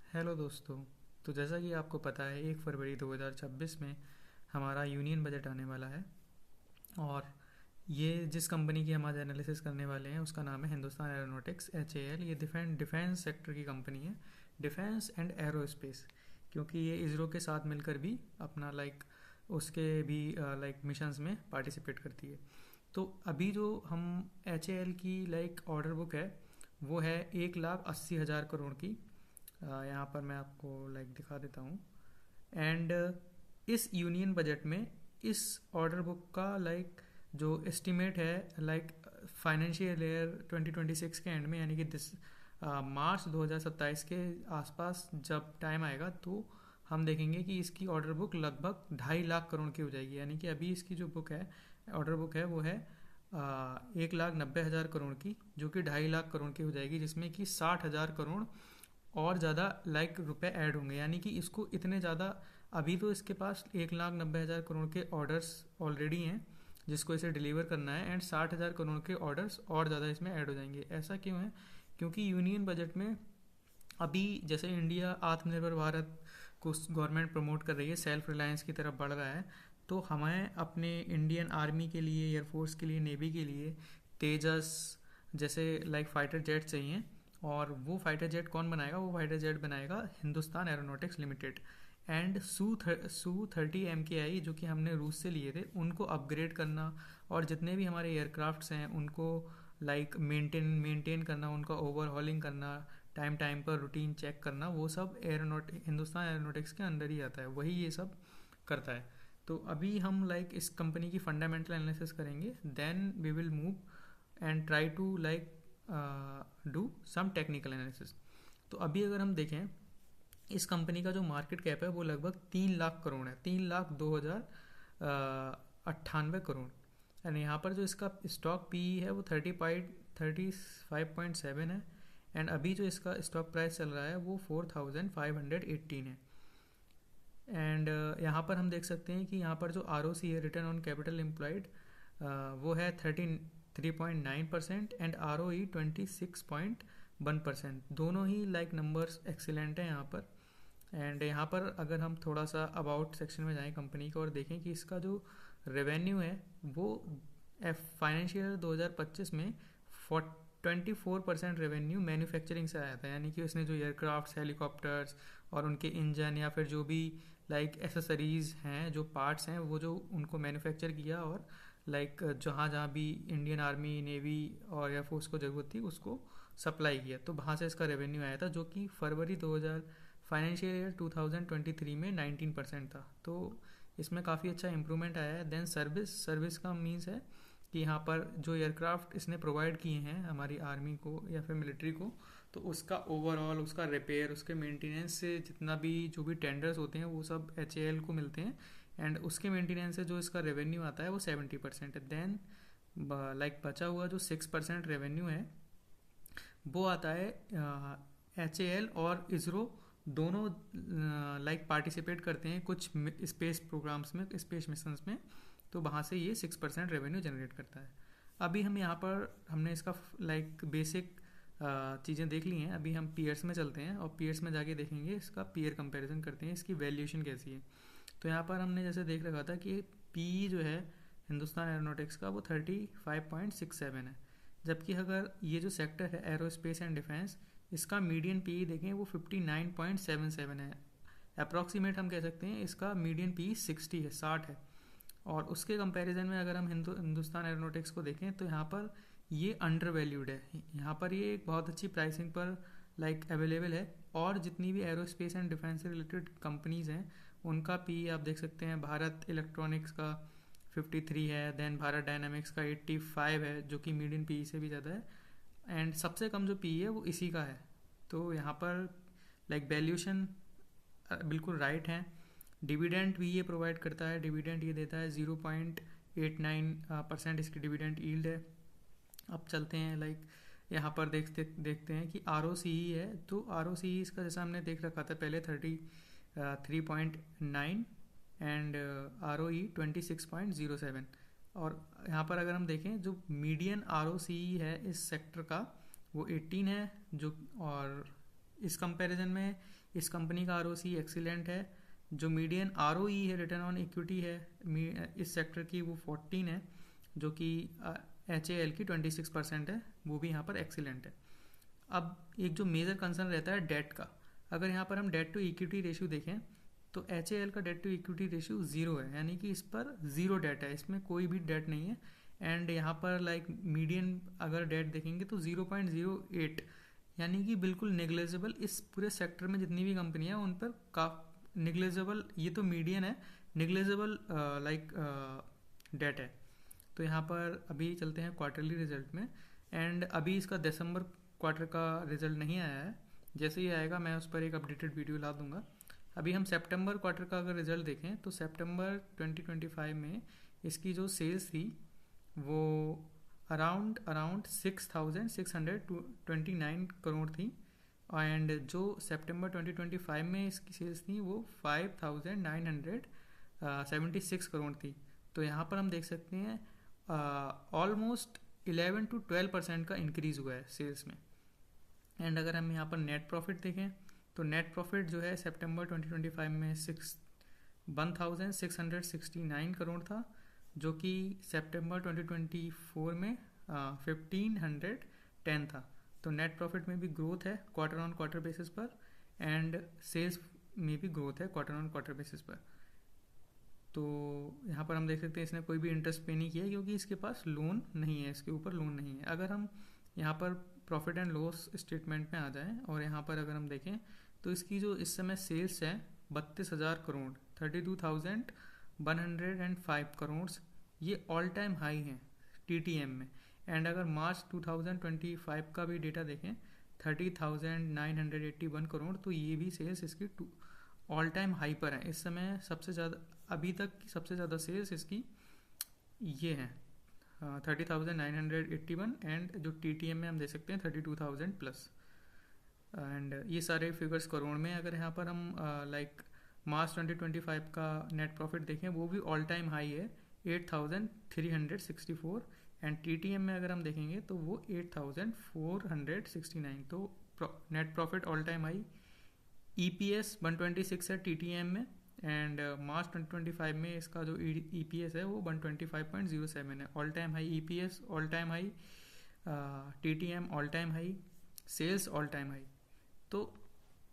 Hello दोस्तों। तो जैसा कि आपको पता है 1 फरवरी 2026 में हमारा यूनियन बजट आने वाला है। और ये जिस कंपनी की हम आज एनालिसिस करने वाले हैं उसका नाम है हिंदुस्तान एरोनॉटिक्स HAL। ये डिफेंस सेक्टर की कंपनी है, डिफेंस एंड एरोस्पेस। क्योंकि ये इसरो के साथ मिलकर भी अपना उसके भी मिशंस में पार्टिसिपेट करती है। तो अभी जो हम HAL की ऑर्डर बुक है वो है 1,80,000 करोड़ की। यहाँ पर मैं आपको दिखा देता हूँ। एंड इस यूनियन बजट में इस ऑर्डर बुक का जो एस्टिमेट है फाइनेंशियल ईयर 2026 के एंड में, यानी कि मार्च 2027 के आसपास जब टाइम आएगा तो हम देखेंगे कि इसकी ऑर्डर बुक लगभग 2.5 लाख करोड़ की हो जाएगी। यानी कि अभी इसकी जो बुक है, ऑर्डर बुक है, वो है 1,90,000 करोड़ की, जो कि 2.5 लाख करोड़ की हो जाएगी, जिसमें कि 60,000 करोड़ और ज़्यादा रुपए ऐड होंगे। यानी कि इसको इतने ज़्यादा, अभी तो इसके पास 1,90,000 करोड़ के ऑर्डर्स ऑलरेडी हैं जिसको इसे डिलीवर करना है, एंड 60,000 करोड़ के ऑर्डर्स और ज़्यादा इसमें ऐड हो जाएंगे। ऐसा क्यों है? क्योंकि यूनियन बजट में अभी जैसे इंडिया आत्मनिर्भर भारत को गवर्नमेंट प्रमोट कर रही है, सेल्फ रिलायंस की तरफ बढ़ रहा है, तो हमें अपने इंडियन आर्मी के लिए, एयरफोर्स के लिए, नेवी के लिए तेजस जैसे फाइटर जेट चाहिए। और वो फाइटर जेट कौन बनाएगा? वो फाइटर जेट बनाएगा Hindustan aeronautics limited. And Su-30 MKI जो कि हमने रूस से लिए थे, उनको अपग्रेड करना और जितने भी हमारे एयरक्राफ्ट्स हैं उनको मेंटेन करना, उनका ओवरहॉलिंग करना, टाइम टाइम पर रूटीन चेक करना, वो सब हिंदुस्तान एरोनॉटिक्स के अंदर ही आता है, वही ये सब करता है। तो अभी हम इस कंपनी की फंडामेंटल एनालिसिस करेंगे, then we will move and try to do some technical analysis. तो अभी अगर हम देखें, इस कंपनी का जो मार्केट कैप है वो लगभग 3 लाख करोड़ है, 3,02,098 करोड़। एंड यहाँ पर जो इसका स्टॉक पी है वो 35.7 है। एंड अभी जो इसका स्टॉक प्राइस चल रहा है वो 4,518 है। एंड यहाँ पर हम देख सकते हैं कि यहाँ पर जो ROC है, रिटर्न ऑन कैपिटल एम्प्लॉयड, वो है 3.9% एंड ROE 26.1%। दोनों ही नंबर्स एक्सीलेंट हैं यहाँ पर। एंड यहाँ पर अगर हम थोड़ा सा अबाउट सेक्शन में जाएं कंपनी का और देखें कि इसका जो रेवेन्यू है वो फाइनेंशियल 2025 में 24% रेवेन्यू मैन्युफैक्चरिंग से आया था। यानी कि उसने जो एयरक्राफ्ट, हेलीकॉप्टर्स और उनके इंजन या फिर जो भी एसेसरीज हैं, जो पार्ट्स हैं, वो जो उनको मैन्युफैक्चर किया और जहाँ जहाँ भी इंडियन आर्मी, नेवी और एयरफोर्स को ज़रूरत थी उसको सप्लाई किया, तो वहाँ से इसका रेवेन्यू आया था, जो कि फरवरी 2000 फाइनेंशियल ईयर 2023 में 19% था। तो इसमें काफ़ी अच्छा इंप्रूवमेंट आया है। देन सर्विस का मीन्स है कि यहाँ पर जो एयरक्राफ्ट इसने प्रोवाइड किए हैं हमारी आर्मी को या फिर मिलिट्री को, तो उसका ओवरऑल, उसका रिपेयर, उसके मेंटेनेंस से जितना भी जो भी टेंडर्स होते हैं वो सब HAL को मिलते हैं। एंड उसके मेंटेनेंस से जो इसका रेवेन्यू आता है वो 70% है। देन बचा हुआ जो 6% रेवेन्यू है वो आता है HAL और इसरो दोनों पार्टिसिपेट करते हैं कुछ स्पेस प्रोग्राम्स में, स्पेस मिशंस में, तो वहाँ से ये 6% रेवेन्यू जनरेट करता है। अभी हम यहाँ पर हमने इसका बेसिक चीज़ें देख ली हैं। अभी हम पीयर्स में चलते हैं और पीयर्स में जाके देखेंगे, इसका पीयर कंपैरिजन करते हैं, इसकी वैल्यूएशन कैसी है। तो यहाँ पर हमने जैसे देख रखा था कि पी जो है हिंदुस्तान एरोनॉटिक्स का वो 35.67 है, जबकि अगर ये जो सेक्टर है एरोस्पेस एंड डिफेंस, इसका मीडियन पी देखें वो 59.77 है। अप्रॉक्सीमेट हम कह सकते हैं इसका मीडियन पी 60 है। और उसके कंपैरिजन में अगर हम हिंदुस्तान एरोनॉटिक्स को देखें तो यहाँ पर ये अंडर वैल्यूड है। यहाँ पर ये एक बहुत अच्छी प्राइसिंग पर अवेलेबल है। और जितनी भी एरोस्पेस एंड डिफेंस से रिलेटेड कंपनीज हैं उनका पी आप देख सकते हैं, भारत इलेक्ट्रॉनिक्स का 53 है, देन भारत डायनामिक्स का 85 है, जो कि मीडियन पी से भी ज़्यादा है। एंड सबसे कम जो पी है वो इसी का है। तो यहाँ पर वैल्यूशन बिल्कुल राइट है। डिविडेंड भी ये प्रोवाइड करता है, डिविडेंड ये देता है 0.89% इसकी डिविडेंड यील्ड है। अब चलते हैं यहाँ पर देखते हैं कि ROCE है, तो ROCE इसका जैसा हमने देख रखा था पहले 33.9 एंड ROE 26.07। और यहाँ पर अगर हम देखें जो मीडियन ROCE है इस सेक्टर का वो 18 है, जो और इस कंपैरिजन में इस कंपनी का आरओसी एक्सीलेंट है। जो मीडियन आरओई है, रिटर्न ऑन इक्विटी है इस सेक्टर की, वो 14 है, जो कि HAL की 26% है, वो भी यहाँ पर एक्सीलेंट है। अब एक जो मेजर कंसर्न रहता है डेट का, अगर यहाँ पर हम डेट टू इक्विटी रेशियो देखें तो HAL का डेट टू इक्विटी रेशियो 0 है, यानी कि इस पर 0 डेट है, इसमें कोई भी डेट नहीं है। एंड यहाँ पर लाइक मीडियन अगर डेट देखेंगे तो 0.08, यानी कि बिल्कुल नेग्लेजेबल। इस पूरे सेक्टर में जितनी भी कंपनियां हैं उन पर नेग्लेजेबल, ये तो मीडियन है, नेग्लेजेबल लाइक डेट है। तो यहाँ पर अभी चलते हैं क्वार्टरली रिजल्ट में। एंड अभी इसका दिसंबर क्वार्टर का रिजल्ट नहीं आया है, जैसे ही आएगा मैं उस पर एक अपडेटेड वीडियो ला दूंगा। अभी हम सितंबर क्वार्टर का अगर रिजल्ट देखें तो सितंबर 2025 में इसकी जो सेल्स थी वो अराउंड 6,629 करोड़ थी। एंड जो सितंबर 2025 में इसकी सेल्स थी वो 5,976 करोड़ थी। तो यहाँ पर हम देख सकते हैं ऑलमोस्ट 11 to 12% का इंक्रीज़ हुआ है सेल्स में। एंड अगर हम यहाँ पर नेट प्रॉफिट देखें तो नेट प्रॉफिट जो है सितंबर 2025 में 1,669 करोड़ था, जो कि सितंबर 2024 में 1,510 था। तो नेट प्रॉफिट में भी ग्रोथ है क्वार्टर ऑन क्वार्टर बेसिस पर, एंड सेल्स में भी ग्रोथ है क्वार्टर ऑन क्वार्टर बेसिस पर। तो यहाँ पर हम देख सकते हैं इसने कोई भी इंटरेस्ट पे नहीं किया, क्योंकि इसके पास लोन नहीं है, इसके ऊपर लोन नहीं है। अगर हम यहाँ पर प्रॉफिट एंड लॉस स्टेटमेंट में आ जाएं और यहाँ पर अगर हम देखें तो इसकी जो इस समय सेल्स है 32,000 करोड़, 32,105 करोड़, ये ऑल टाइम हाई हैं TTM में। एंड अगर मार्च 2025 का भी डेटा देखें 30,981 करोड़, तो ये भी सेल्स इसकी ऑल टाइम हाई पर है इस समय। सबसे ज़्यादा अभी तक की सबसे ज़्यादा सेल्स इसकी ये हैं 30,981, एंड जो TTM में हम देख सकते हैं 32,000 प्लस। एंड ये सारे फिगर्स करोड़ में। अगर यहाँ पर हम लाइक मार्च 2025 का नेट प्रॉफिट देखें वो भी ऑल टाइम हाई है 8,364, एंड TTM में अगर हम देखेंगे तो वो 8,469। तो net profit all time high. EPS 126 है TTM में, एंड मार्च 2025 में इसका जो EPS है वो 125.07 है। All time high EPS, all time high TTM, all time high sales, all time high. तो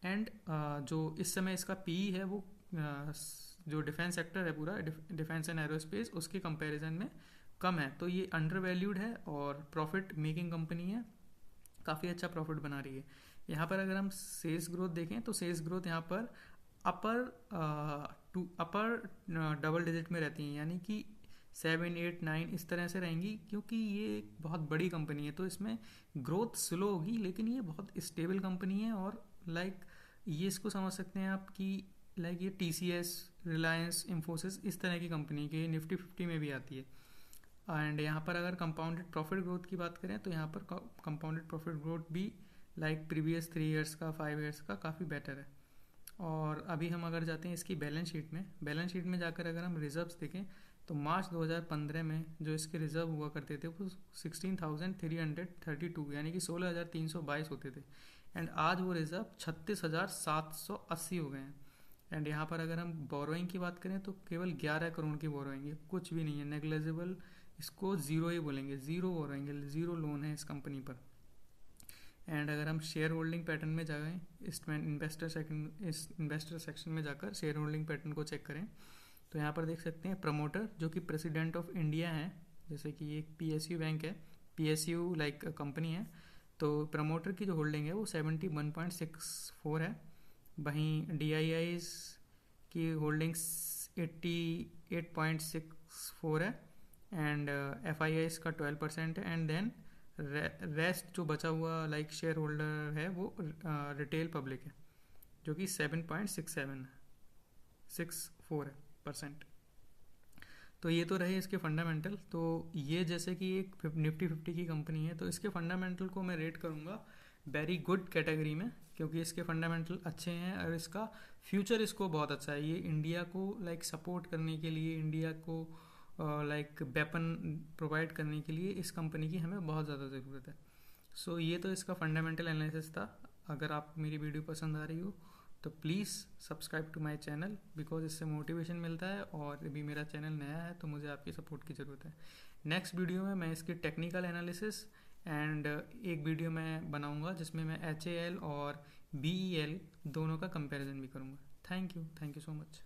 एंड जो इस समय इसका PE है वो जो डिफेंस सेक्टर है पूरा, डिफेंस एंड एरोस्पेस, उसके कंपैरिजन में कम है। तो ये अंडर वैल्यूड है और प्रॉफिट मेकिंग कंपनी है, काफ़ी अच्छा प्रॉफिट बना रही है। यहाँ पर अगर हम सेल्स ग्रोथ देखें तो सेल्स ग्रोथ यहाँ पर अपर डबल डिजिट में रहती हैं, यानी कि 7, 8, 9 इस तरह से रहेंगी, क्योंकि ये एक बहुत बड़ी कंपनी है तो इसमें ग्रोथ स्लो होगी, लेकिन ये बहुत स्टेबल कंपनी है। और लाइक ये इसको समझ सकते हैं आप कि लाइक ये TCS, रिलायंस, इन्फोसिस इस तरह की कंपनी के निफ्टी 50 में भी आती है। एंड यहाँ पर अगर कंपाउंडेड प्रॉफिट ग्रोथ की बात करें तो यहाँ पर कंपाउंडेड प्रॉफिट ग्रोथ भी लाइक प्रीवियस 3 ईयर्स का, 5 ईयर्स का काफ़ी बेटर है। और अभी हम अगर जाते हैं इसकी बैलेंस शीट में, बैलेंस शीट में जाकर अगर हम रिजर्व्स देखें तो मार्च 2015 में जो इसके रिजर्व हुआ करते थे वो 16,332, यानी कि 16,322 होते थे। एंड आज वो रिजर्व 36,780 हो गए हैं। एंड यहाँ पर अगर हम बोरोइंग की बात करें तो केवल 11 करोड़ की बोरोइंग है, कुछ भी नहीं है, नेग्लेजिबल, इसको ज़ीरो ही बोलेंगे, ज़ीरो बोरोइंग है, ज़ीरो लोन है इस कंपनी पर। एंड अगर हम शेयर होल्डिंग पैटर्न में जाएँ, इस इन्वेस्टर सेक्शन में जाकर शेयर होल्डिंग पैटर्न को चेक करें तो यहाँ पर देख सकते हैं प्रमोटर जो कि प्रेसिडेंट ऑफ इंडिया हैं, जैसे कि एक PSU बैंक है, PSU लाइक कंपनी है, तो प्रमोटर की जो होल्डिंग है वो 71.64 है। वहीं DIIs की होल्डिंग्स 88.64 है, एंड FIIs का 12% है। एंड देन रेस्ट जो बचा हुआ लाइक शेयर होल्डर है वो रिटेल पब्लिक है, जो कि 7.64%। तो ये तो रहे इसके फंडामेंटल। तो ये जैसे कि एक निफ्टी 50 की कंपनी है तो इसके फंडामेंटल को मैं रेट करूँगा वेरी गुड कैटेगरी में, क्योंकि इसके फंडामेंटल अच्छे हैं और इसका फ्यूचर इसको बहुत अच्छा है। ये इंडिया को लाइक सपोर्ट करने के लिए, इंडिया को लाइक वेपन प्रोवाइड करने के लिए इस कंपनी की हमें बहुत ज़्यादा ज़रूरत है। सो ये तो इसका फंडामेंटल एनालिसिस था। अगर आपको मेरी वीडियो पसंद आ रही हो तो please subscribe to my channel, because इससे मोटिवेशन मिलता है और अभी मेरा चैनल नया है तो मुझे आपकी सपोर्ट की ज़रूरत है। नेक्स्ट वीडियो में मैं इसकी टेक्निकल एनालिसिस एंड एक वीडियो मैं बनाऊंगा जिसमें मैं HAL और BEL दोनों का कंपैरिजन भी करूंगा। Thank you so much.